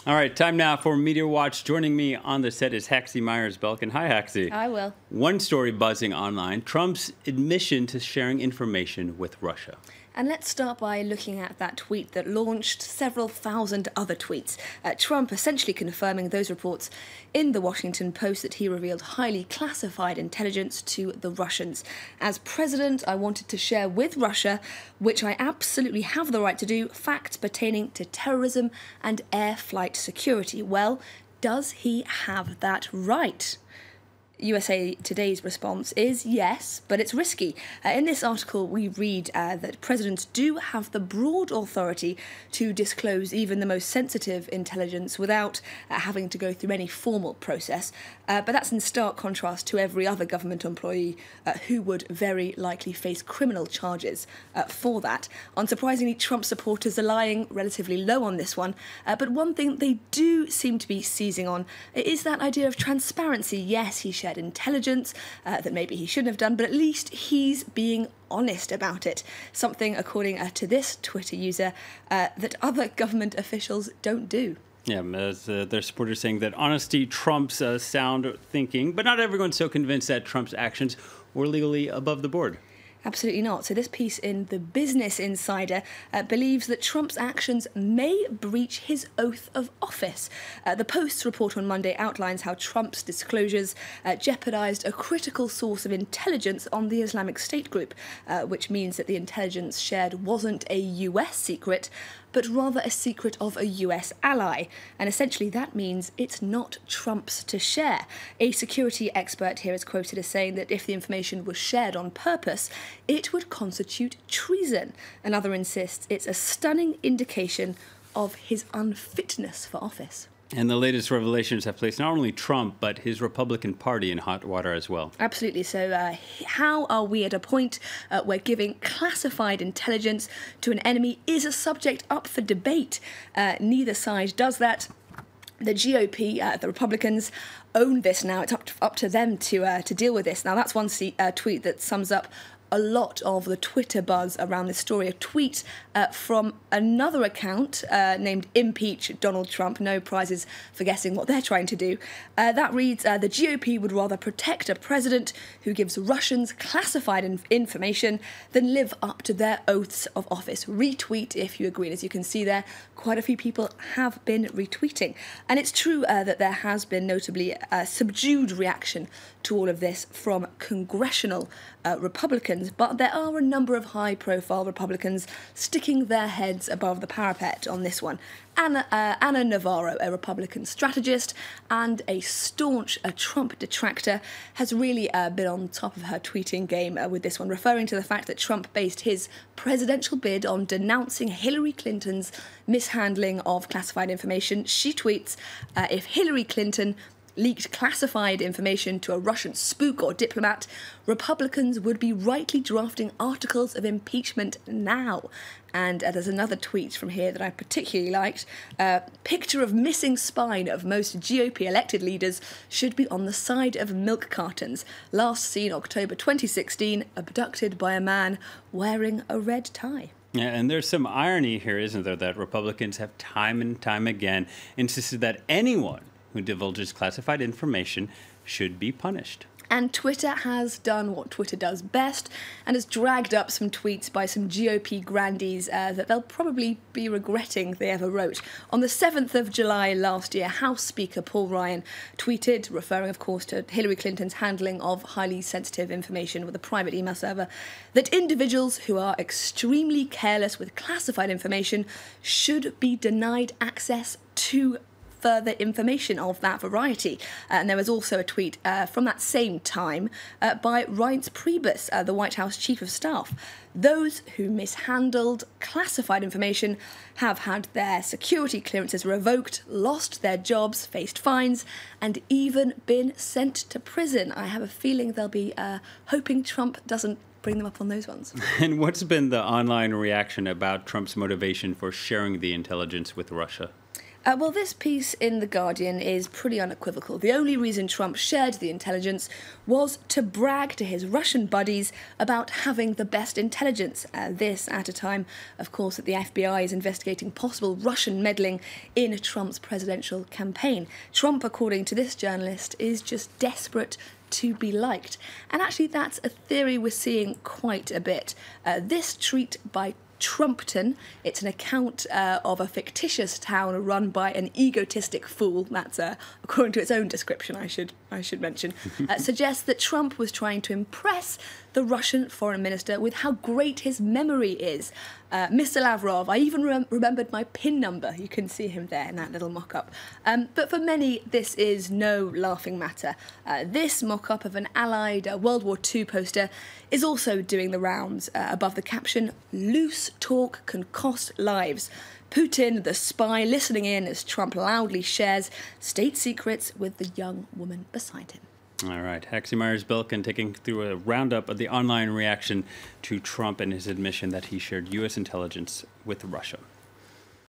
All right, time now for Media Watch. Joining me on the set is Haxie Myers-Belkin. Hi, Haxie. I will. One story buzzing online, Trump's admission to sharing information with Russia. And let's start by looking at that tweet that launched several thousand other tweets. Trump essentially confirming those reports in the Washington Post that he revealed highly classified intelligence to the Russians. As president, I wanted to share with Russia, which I absolutely have the right to do, facts pertaining to terrorism and air flight security. Well, does he have that right? USA Today's response is yes, but it's risky. In this article, we read that presidents do have the broad authority to disclose even the most sensitive intelligence without having to go through any formal process. But that's in stark contrast to every other government employee who would very likely face criminal charges for that. Unsurprisingly, Trump supporters are lying relatively low on this one. But one thing they do seem to be seizing on is that idea of transparency. Yes, he shared intelligence that maybe he shouldn't have done, but at least he's being honest about it. Something, according to this Twitter user, that other government officials don't do. Yeah, as their supporters saying that honesty trumps sound thinking, but not everyone's so convinced that Trump's actions were legally above the board. Absolutely not. So this piece in the Business Insider believes that Trump's actions may breach his oath of office. The Post's report on Monday outlines how Trump's disclosures jeopardized a critical source of intelligence on the Islamic State group, which means that the intelligence shared wasn't a US secret, but rather a secret of a US ally. And essentially that means it's not Trump's to share. A security expert here is quoted as saying that if the information was shared on purpose, it would constitute treason. Another insists it's a stunning indication of his unfitness for office. And the latest revelations have placed not only Trump, but his Republican Party in hot water as well. Absolutely. So how are we at a point where giving classified intelligence to an enemy is a subject up for debate? Neither side does that. The GOP, the Republicans, own this now. It's up to them to deal with this. Now, that's one tweet that sums up a lot of the Twitter buzz around this story. A tweet from another account named Impeach Donald Trump. No prizes for guessing what they're trying to do. That reads, the GOP would rather protect a president who gives Russians classified information than live up to their oaths of office. Retweet if you agree. And as you can see there, quite a few people have been retweeting. And it's true that there has been notably a subdued reaction to all of this from congressional Republicans, but there are a number of high-profile Republicans sticking their heads above the parapet on this one. Anna Navarro, a Republican strategist and a staunch Trump detractor, has really been on top of her tweeting game with this one, referring to the fact that Trump based his presidential bid on denouncing Hillary Clinton's mishandling of classified information. She tweets, if Hillary Clinton leaked classified information to a Russian spook or diplomat, Republicans would be rightly drafting articles of impeachment now. And there's another tweet from here that I particularly liked. Picture of missing spine of most GOP elected leaders should be on the side of milk cartons. Last seen October 2016, abducted by a man wearing a red tie. Yeah, and there's some irony here, isn't there, that Republicans have time and time again insisted that anyone who divulges classified information should be punished. And Twitter has done what Twitter does best and has dragged up some tweets by some GOP grandees that they'll probably be regretting they ever wrote. On the 7th of July last year, House Speaker Paul Ryan tweeted, referring of course to Hillary Clinton's handling of highly sensitive information with a private email server, that individuals who are extremely careless with classified information should be denied access to further information of that variety. And there was also a tweet from that same time by Reince Priebus, the White House Chief of Staff. Those who mishandled classified information have had their security clearances revoked, lost their jobs, faced fines, and even been sent to prison. I have a feeling they'll be hoping Trump doesn't bring them up on those ones. And what's been the online reaction about Trump's motivation for sharing the intelligence with Russia? Well, this piece in The Guardian is pretty unequivocal. The only reason Trump shared the intelligence was to brag to his Russian buddies about having the best intelligence. This at a time, of course, that the FBI is investigating possible Russian meddling in Trump's presidential campaign. Trump, according to this journalist, is just desperate to be liked. And actually, that's a theory we're seeing quite a bit. This tweet by Trumpton. It's an account of a fictitious town run by an egotistic fool. That's according to its own description, I should mention. Suggests that Trump was trying to impress the Russian foreign minister with how great his memory is. Mr. Lavrov, I even remembered my PIN number. You can see him there in that little mock-up. But for many, this is no laughing matter. This mock-up of an Allied World War II poster is also doing the rounds above the caption, "Loose talk can cost lives." Putin, the spy, listening in as Trump loudly shares state secrets with the young woman beside him. All right. Hexie Myers-Bilkin taking through a roundup of the online reaction to Trump and his admission that he shared U.S. intelligence with Russia.